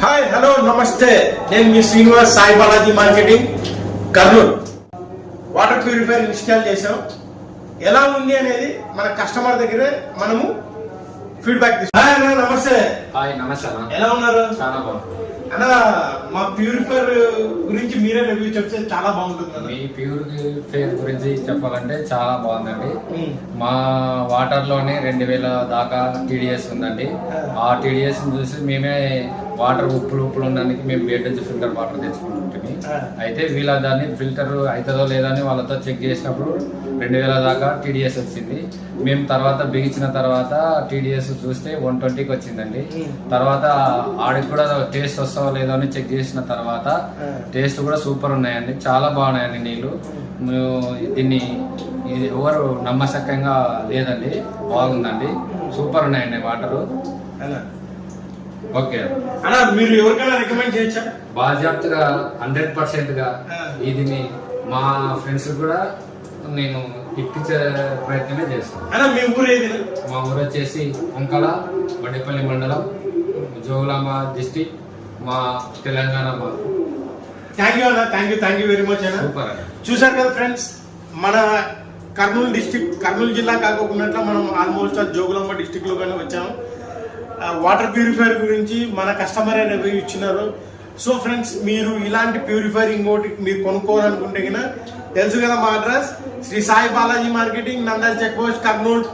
Hi hello నమస్తే, నేను మీ Srinivas Sai Balaji marketing Kurnool. Water purifier install చేసాం. ఎలా ఉంది అనేది మన కస్టమర్ దగ్గరే మనము ఫీడ్బ్యాక్ తీసుకో. హాయ్ అన్న, నమస్తే. హాయ్ నమస్తే అన్న. ఎలా ఉన్నారు? చాలా బాగుంది అన్న. మా ప్యూరిఫైయర్ గురించి మీరే రివ్యూ చెప్తే చాలా బాగుంటుంది. మీ ప్యూరిఫైయర్ గురించి చెప్పాలంటే చాలా బాగుందండి. మా వాటర్ లోనే 2000 దాకా టీడీఎస్ ఉందండి. ఆ టీడీఎస్ చూసి మేమే వాటర్ ఉప్పులు ఉండడానికి మేము బయట నుంచి ఫిల్టర్ వాటర్ తెచ్చుకుంటుంది. అయితే వీళ్ళ దాన్ని ఫిల్టర్ అవుతుందో లేదా అని వాళ్ళతో చెక్ చేసినప్పుడు 2000 దాకా టీడీఎస్ వచ్చింది. మేము తర్వాత బిగించిన తర్వాత టీడీఎస్ చూస్తే 120కి వచ్చిందండి. తర్వాత ఆడికి కూడా టేస్ట్ వస్తావో లేదో అని చెక్ చేసిన తర్వాత టేస్ట్ కూడా సూపర్ ఉన్నాయండి. చాలా బాగున్నాయండి నీళ్ళు. దీన్ని ఇది ఎవరు నమ్మశక్యంగా లేదండి, బాగుందండి, సూపర్ ఉన్నాయండి వాటరు. ఓకే అన్న, మీరు ఎవరికైనా రికమెండ్ చేయొచ్చా? బాధ్యతగా 100% గా ఇది మా ఫ్రెండ్స్ కూడా నేను ఇప్పించే ప్రయత్నమే చేస్తాను. అన్న, మీ ఊరు ఏది? మా ఊరు వచ్చేసి అంకల, వడ్డేపల్లి మండలం, జోగులాంబ డిస్టిక్, మా తెలంగాణ. థ్యాంక్ యూ అన్న, థ్యాంక్ యూ వెరీ మచ్ అన్న. సూపర్. చూసారు కదా ఫ్రెండ్స్, మన కర్నూలు డిస్టిక్, కర్నూలు జిల్లా కాకుండా మనం ఆల్మోస్ట్ జోగులాంబ డిస్టిక్ లో కానీ వచ్చాము. వాటర్ ప్యూరిఫైయర్ గురించి మన కస్టమర్ రివ్యూ ఇచ్చినారు. సో ఫ్రెండ్స్, మీరు ఇలాంటి ప్యూరిఫైర్ ఇంకోటి మీరు కొనుక్కోవాలనుకుంటే కన్నా తెలుసు కదా మా address, Shri Sai Balaji marketing, Nandal check post, Kurnool.